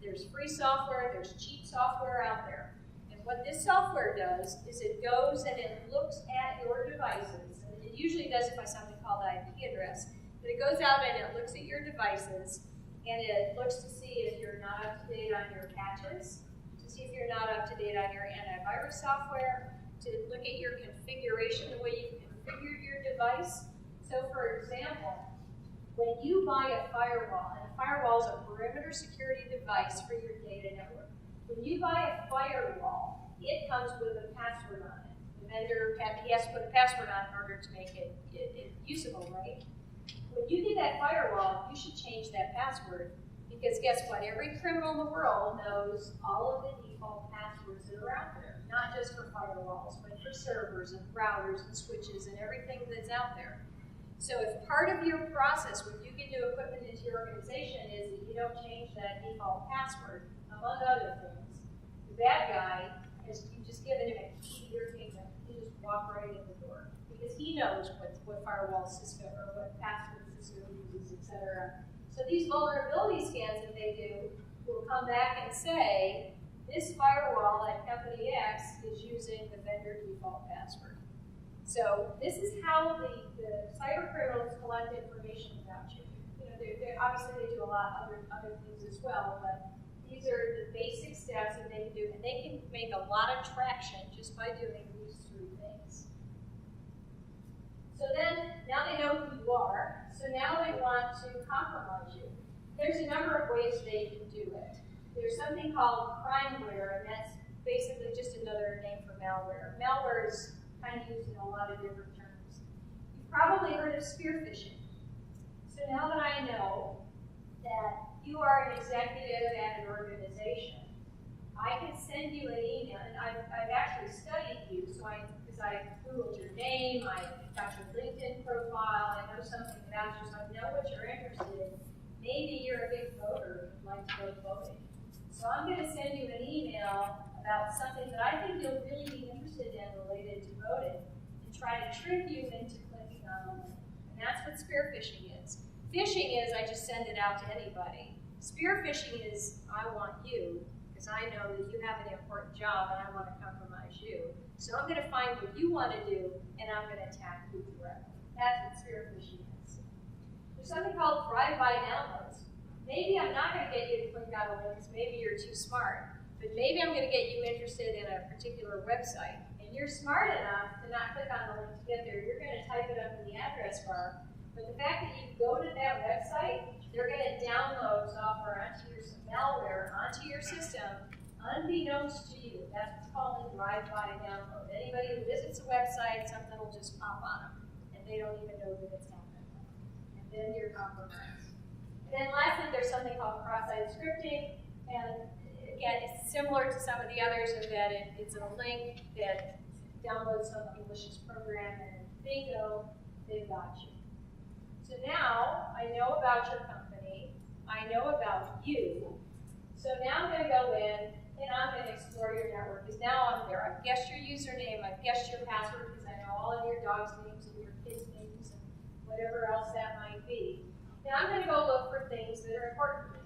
there's free software, there's cheap software out there. And what this software does is it goes and it looks at your devices, and it usually does it by something called IP address. But it goes out and it looks at your devices, and it looks to see if you're not up to date on your patches, to see if you're not up to date on your antivirus software, to look at your configuration, the way you've configured your device. So for example, when you buy a firewall, and a firewall is a perimeter security device for your data network. When you buy a firewall, it comes with a password on it. The vendor has to put a password on in order to make it usable, right? When you get that firewall, you should change that password, because guess what? Every criminal in the world knows all of the default passwords that are out there, not just for firewalls, but for servers and routers and switches and everything that's out there. So if part of your process when you get new equipment into your organization is that you don't change that default password, among other things, the bad guy you've just given him a key to your kingdom. He just walk right in the door, because he knows what firewall system or what password system uses, etc. So these vulnerability scans that they do will come back and say, this firewall at company X is using the vendor default password. So this is how the cyber criminals collect information about you. You know, obviously they do a lot of other things as well, but these are the basic steps that they can do, and they can make a lot of traction just by doing these three things. So then, now they know who you are, so now they want to compromise you. There's a number of ways they can do it. There's something called crimeware, and that's basically just another name for malware. Malware is kind of used in a lot of different terms. You've probably heard of spear phishing. So now that I know that you are an executive at an organization, I can send you an email, and I've actually studied you, so because I Googled your name, I got your LinkedIn profile, I know something about you, so I know what you're interested in. Maybe you're a big voter and you'd like to go voting. So I'm going to send you an email about something that I think you'll really be interested in related to voting, and try to trick you into clicking on the link. And that's what spear phishing is. Phishing is I just send it out to anybody. Spear phishing is I want you, because I know that you have an important job and I want to compromise you. So I'm going to find what you want to do, and I'm going to attack you directly. That's what spear phishing is. There's something called drive-by downloads. Maybe I'm not going to get you to click on a link because maybe you're too smart, but maybe I'm going to get you interested in a particular website, and you're smart enough to not click on the link to get there. You're going to type it up in the address bar, but the fact that you go to that website, they're going to download software onto your malware onto your system, unbeknownst to you. That's what's called a drive-by download. Anybody who visits a website, something will just pop on them, and they don't even know that it's happening. And then you're compromised. And then lastly, there's something called cross-site scripting, and again, it's similar to some of the others in that it's a link that downloads some malicious program, and bingo, they've got you. So now I know about your company, I know about you, so now I'm going to go in and I'm going to explore your network, because now I'm there. I've guessed your username, I've guessed your password, because I know all of your dog's names and your kids' names and whatever else that might be. Now I'm going to go look for things that are important to me.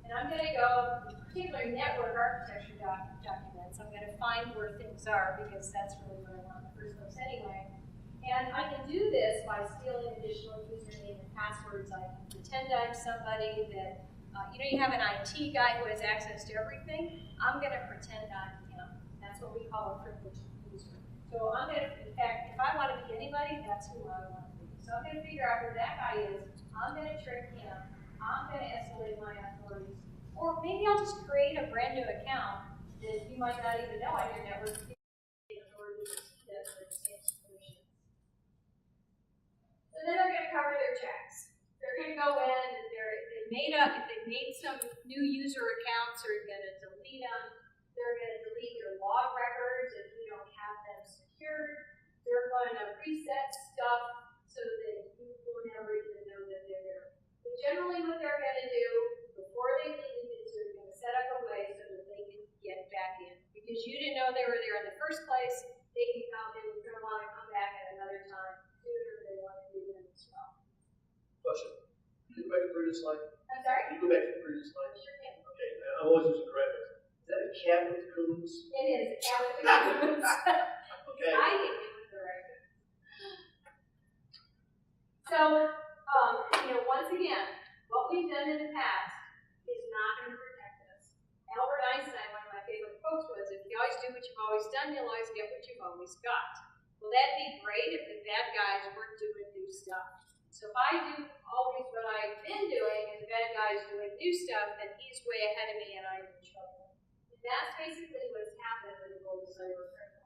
And I'm going to go, particularly network architecture documents, I'm going to find where things are, because that's really what I want in the first place anyway. And I can do this by stealing additional username and passwords. I can pretend I'm somebody that, you have an IT guy who has access to everything. I'm going to pretend I'm him. That's what we call a privileged user. So I'm going to, in fact, if I want to be anybody, that's who I want to be. So I'm going to figure out who that guy is. I'm going to trick him. I'm going to escalate my authorities. Or maybe I'll just create a brand new account that you might not even know on your network. So then they're going to cover their checks. They're going to go in, if they made some new user accounts, they're going to delete them. They're going to delete your log records if you don't have them secure. secured. They're going to preset stuff so that you will never even know that they're there. But generally what they're going to do before they leave is they're going to set up a way so that they can get back in. Because you didn't know they were there in the first place, they can come in, they're going to want to come back at another time sooner than they want to do them as well. Question. Can you go back to the previous slide? I'm sorry? Can you go back to the previous slide? Sure can. Okay, I'm always using graphics. Is that a cat with coons? It is. Okay. I think it was the right one. So, once again, what we've done in the past is not going to protect us. Albert Einstein, one of my favorite quotes was, if you always do what you've always done, you'll always get what you've always got. Well, that'd be great if the bad guys weren't doing new stuff. So if I do always what I've been doing and the bad guy's doing new stuff, then he's way ahead of me and I'm in trouble. And that's basically what's happened in the world of cyber criminal.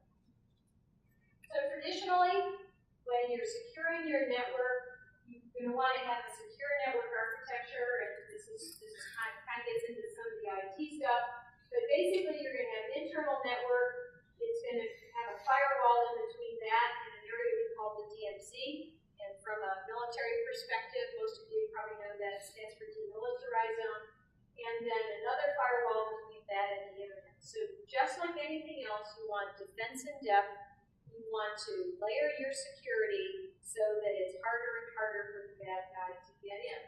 So traditionally, when you're securing your network, you're going to want to have a secure network architecture, and this kind of gets into some of the IT stuff. But basically, you're going to have an internal network. It's going to have a firewall in between that and an area we call the DMZ. And from a military perspective, most of you probably know that stands for demilitarized zone. And then another firewall between that and the internet. So just like anything else, you want defense in depth. You want to layer your security so that it's harder and harder for the bad guy to get in.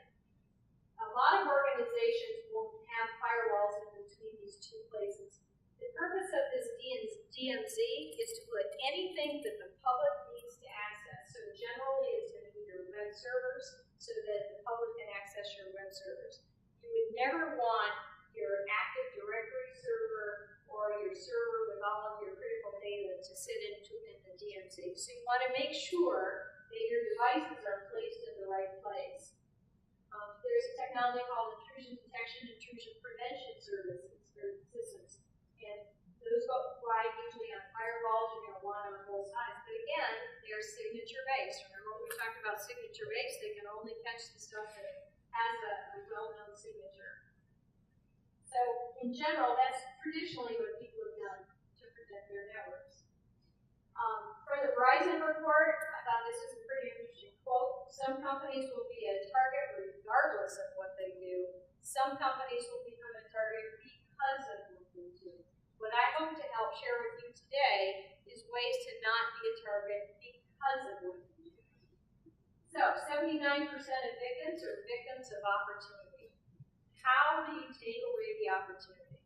A lot of organizations won't have firewalls in between these two places. The purpose of this DMZ is to put anything that the public needs to access. So generally it's going to be your web servers so that the public can access your web servers. You would never want your Active Directory server or your server with all of your critical data to sit in the DMZ. So you want to make sure that your devices are placed in the right place. There's a technology called intrusion detection, intrusion prevention services or systems. And those ride usually on firewalls. You're going to want on both sides. But again, they're signature-based. Remember when we talked about signature-based? They can only catch the stuff that has a well-known signature. So in general, that's traditionally what people have done to protect their networks. For the Verizon report, I thought this was a pretty interesting quote. Some companies will be a target regardless of what they do. Some companies will become a target because of what they do. What I hope to help share with you today is ways to not be a target because of what you do. So 79% of victims are victims of opportunity. How do you take away the opportunity?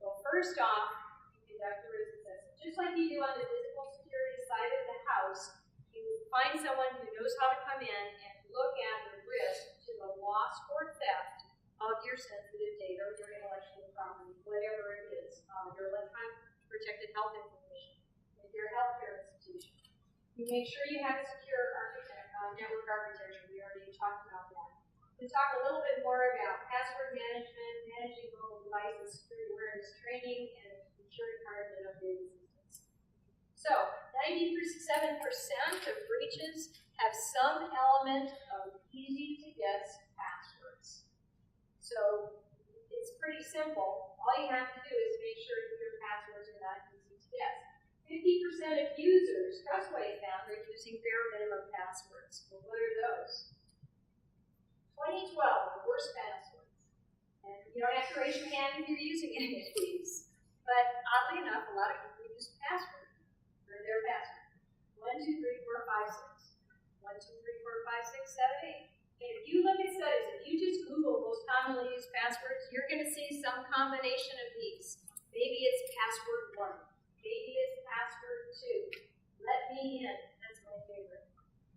Well, first off, you conduct a risk assessment. Just like you do on the physical security side of the house, you find someone who knows how to come in and look at the risk to the loss or theft of your sensitive data or your intellectual property, whatever it is, your electronic protected health information, if you're a healthcare institution. You make sure you have a secure network architecture. We already talked about that. We'll talk a little bit more about password management, managing mobile devices, security awareness training, and ensuring hard and updated systems. So, 97% of breaches have some element of easy-to-guess passwords. So, it's pretty simple. All you have to do is make sure that your passwords are not easy to guess. 50% of users, Trustwave found, are using bare minimum passwords. Well, what are those? 2012, the worst passwords. And you don't have to raise your hand if you're using any of these. But oddly enough, a lot of people use password for their password. 1, 2, 3, 4, 5, 6. 1, 2, 3, 4, 5, 6, 7, 8. And if you look at studies, if you just Google most commonly used passwords, you're going to see some combination of these. Maybe it's password 1. Maybe it's password 2. Let me in. That's my favorite.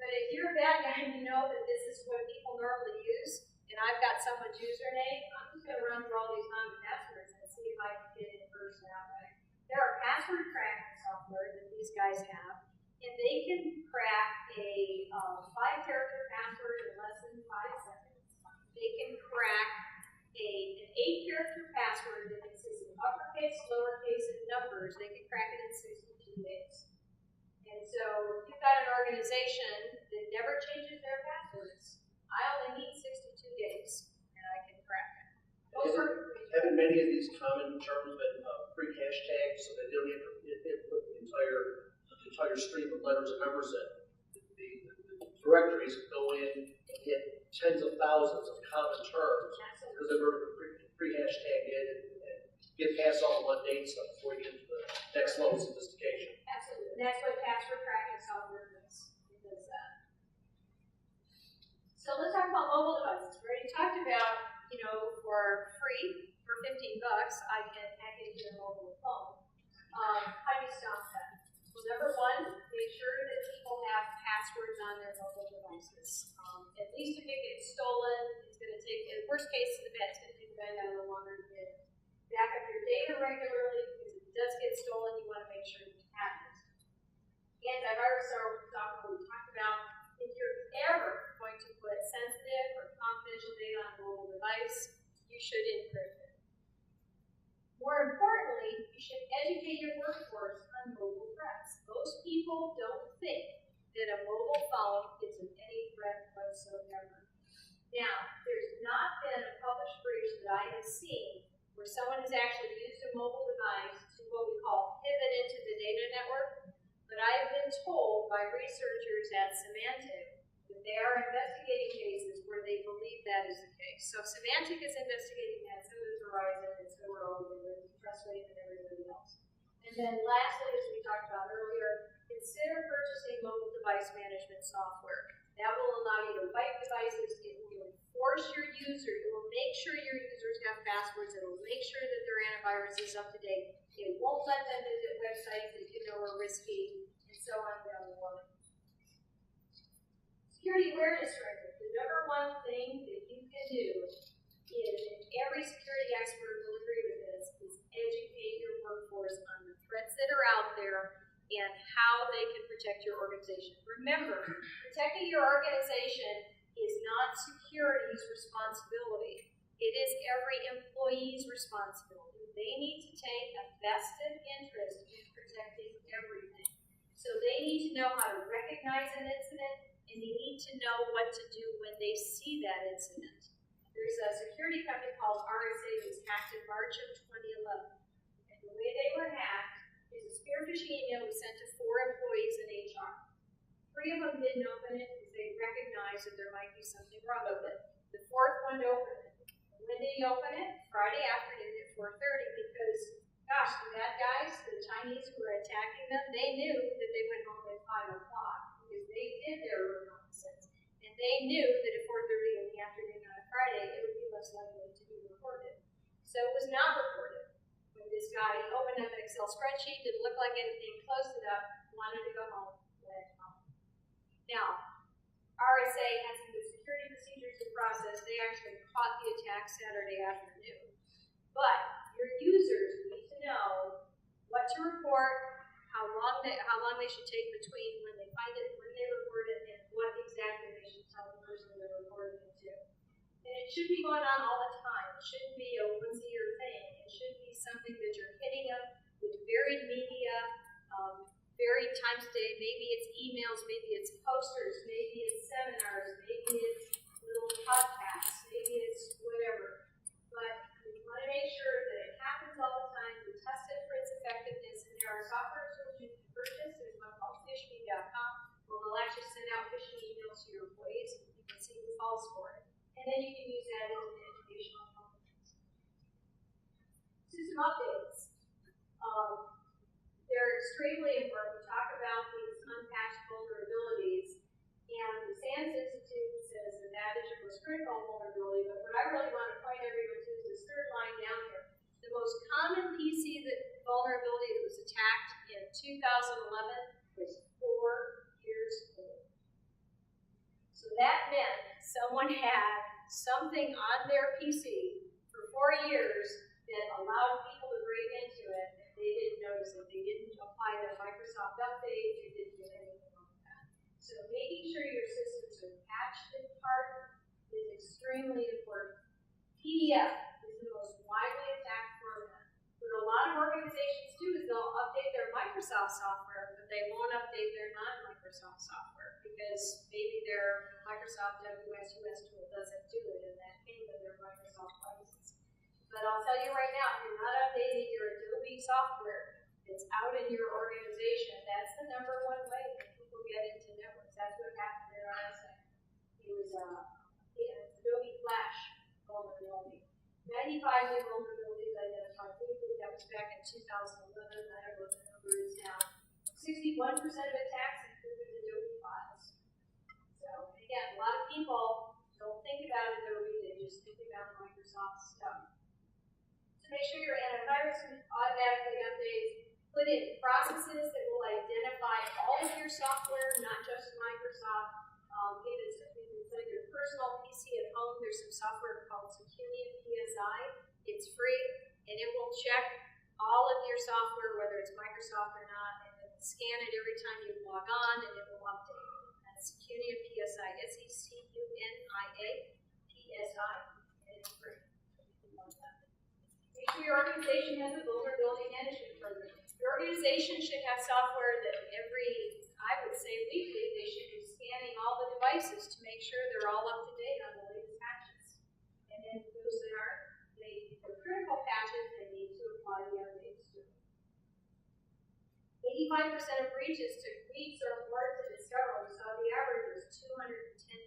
But if you're a bad guy and you know that this is what people normally use, and I've got someone's username, I'm just going to run through all these common passwords and see if I can get in first that way. There are password cracking software that these guys have, and they can crack a 5-character password in less than 5 seconds. They can crack an 8-character password that consists of uppercase, lowercase, and numbers. They can crack it in 62 days. And so if you've got an organization that never changes their passwords, I only need 62 days, and I can crack it. Haven't many of these common terms been pre-cache tagged so that they don't have to input the entire entire stream of letters and numbers in. The directories go in and hit tens of thousands of common terms because they're pre-hashtagged in and get past all the mundane stuff before you get to the next level of sophistication. Absolutely. And that's what password cracking software does. It does that. So let's talk about mobile devices. We already talked about, for free, for $15, I can hack into your mobile phone. How do you stop that? Well, number one, make sure that people have passwords on their mobile devices. At least if it gets stolen, it's going to take, in the worst case, it's going to take the band out of the longer to get. Back up your data regularly, because if it does get stolen, you want to make sure you have it. Antivirus software we talked about. If you're ever going to put sensitive or confidential data on a mobile device, you should encrypt it. More importantly, you should educate your workforce on mobile threats. Most people don't think that a mobile phone is an any threat whatsoever. Now, there's not been a published breach that I have seen where someone has actually used a mobile device to what we call pivot into the data network. But I have been told by researchers at Symantec that they are investigating cases where they believe that is the case. So Symantec is investigating that, so is Verizon, and so are all the Trustwave and everybody else. And then lastly, as we talked about earlier, consider purchasing mobile device management software. That will allow you to wipe devices. It will force your user. It will make sure your users have passwords. It will make sure that their antivirus is up to date. It won't let them visit websites that you know are risky, and so on down the line. Security awareness training. The number one thing that you can do is, and every security expert will agree with this, is educate your workforce on the threats that are out there and how they can protect your organization. Remember, protecting your organization is not security's responsibility. It is every employee's responsibility. They need to take a vested interest in protecting everything. So they need to know how to recognize an incident, and they need to know what to do when they see that incident. There's a security company called RSA that was hacked in March of 2011. And the way they were hacked is a spear phishing email was sent to 4 employees in HR. 3 of them didn't open it because they recognized that there might be something wrong with it. The 4th one opened it. When did he open it? Friday afternoon at 4:30 because, gosh, the bad guys, the Chinese who were attacking them, they knew that they went home at 5 o'clock because they did their reconnaissance. And they knew that at 4:30 in the afternoon on a Friday, it would be less likely to be reported. So it was not reported. When this guy opened up an Excel spreadsheet, didn't look like anything, closed it up, wanted to go home, went home. Now, RSA has some good security procedures in process. They actually caught the attack Saturday afternoon. But your users need to know what to report, how long they should take between when they find it, when they report it, and what exactly they should tell the person they're reporting it to. And it should be going on all the time. It shouldn't be a once-a-year thing. It should be something that you're hitting them with varied media, varied times a day. Maybe it's emails, maybe it's posters, maybe it's seminars, maybe it's little podcasts, maybe it's whatever. But we want to make sure that it happens all the time. We test it for its effectiveness, and there are software tools you can purchase. There's one called phishme.com where we'll actually send out phishing emails to your employees and you can see who falls for it. And then you can use that as an educational component. System updates. They're extremely important. We talk about these unpatched vulnerabilities, and the SANS Institute says that that is your most critical vulnerability, but what I really want to point everyone to is this third line down here. The most common PC vulnerability that was attacked in 2011 was 4 years old. So that meant someone had something on their PC for 4 years that allowed people to break into it, and they didn't notice it. They didn't apply the Microsoft update. They didn't do anything like that. So making sure your systems are patched and hardened is extremely important. PDF is the most widely attacked format. What a lot of organizations do is they'll update their Microsoft software, but they won't update their non-Microsoft software because maybe their Microsoft WSUS tool doesn't do it, and that came with their Microsoft license. But I'll tell you right now, if you're not updating your Adobe software that's out in your organization, that's the #1 95 new vulnerabilities identified weekly. That was back in 2011. I don't know what the number is now. 61% of attacks included Adobe files. So, again, a lot of people don't think about Adobe, they just think about Microsoft stuff. So make sure your antivirus automatically updates. Put in processes that will identify all of your software, not just Microsoft. If it's like your personal PC at home, there's some software called Securian PSI. It's free, and it will check all of your software, whether it's Microsoft or not, and it will scan it every time you log on, and it will update. That's Securian PSI, SECUNIA PSI, and it's free. Make sure your organization has a vulnerability management program. Your organization should have software that I would say weekly, they should be scanning all the devices to make sure they're all up to date on the latest patches. And then those that aren't, for critical patches, they need to apply the updates to them. 85% of breaches took weeks or more to discover. We saw the average was 210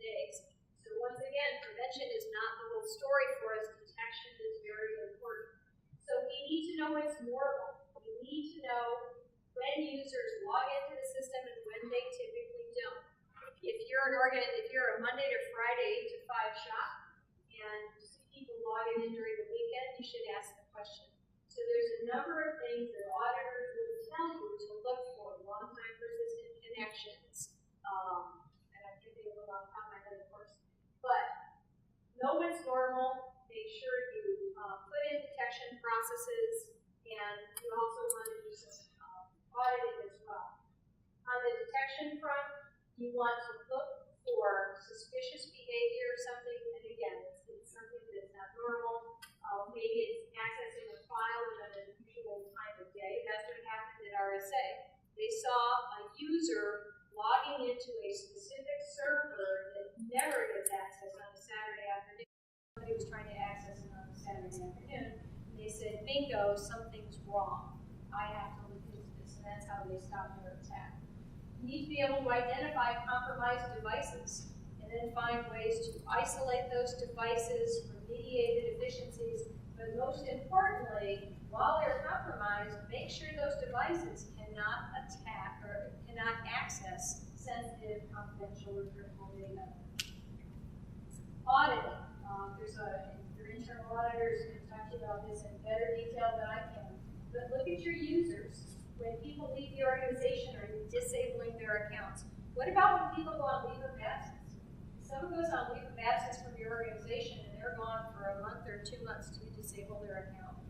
days. So once again, prevention is not the whole story for us. Detection is very important. So we need to know what's normal. We need to know when users log into the system and when they typically don't. If you're a Monday to Friday 8 to 5 shop and you see people logging in during the weekend, you should ask the question. So there's a number of things that auditors will tell you to look for: long-time persistent connections. And I think they have a long time ahead, of course. But know what's normal. Make sure you put in detection processes, and you also want to do some auditing as well. On the detection front, you want to look for suspicious behavior or something, and again, it's something that's not normal. Maybe it's accessing a file at an unusual time of day. That's what happened at RSA. They saw a user logging into a specific server that never gets access on a Saturday afternoon. Somebody was trying to access it on a Saturday afternoon, and they said, bingo, something's wrong. I have to look into this, and that's how they stopped their attack. You need to be able to identify compromised devices and then find ways to isolate those devices, remediate the deficiencies, but most importantly, while they're compromised, make sure those devices cannot attack or cannot access sensitive, confidential, or critical data. Auditing. Your internal auditors can talk to you about this in better detail than I can. But look at your users. When people leave the organization, are you disabling their accounts? What about when people go on leave of absence? Someone goes on leave of absence from your organization and they're gone for a month or 2 months. Do you disable their account?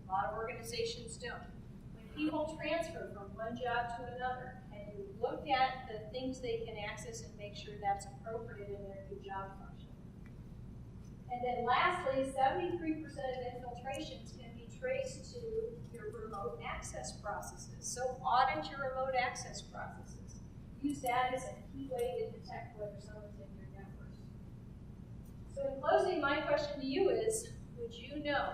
A lot of organizations don't. When people transfer from one job to another, and you look at the things they can access and make sure that's appropriate in their new job function. And then lastly, 73% of infiltrations can be traced to your remote access processes. So audit your remote access processes. Use that as a key way to detect whether someone's in your network. So in closing, my question to you is, would you know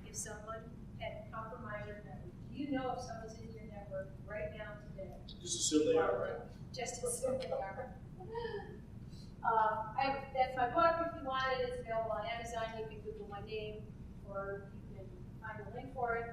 if someone had compromised your network? Do you know if someone's in your network right now today? Just assume they are, right? Just assume they are. That's my book. If you want it, it's available on Amazon. You can Google my name, or you can find a link for it.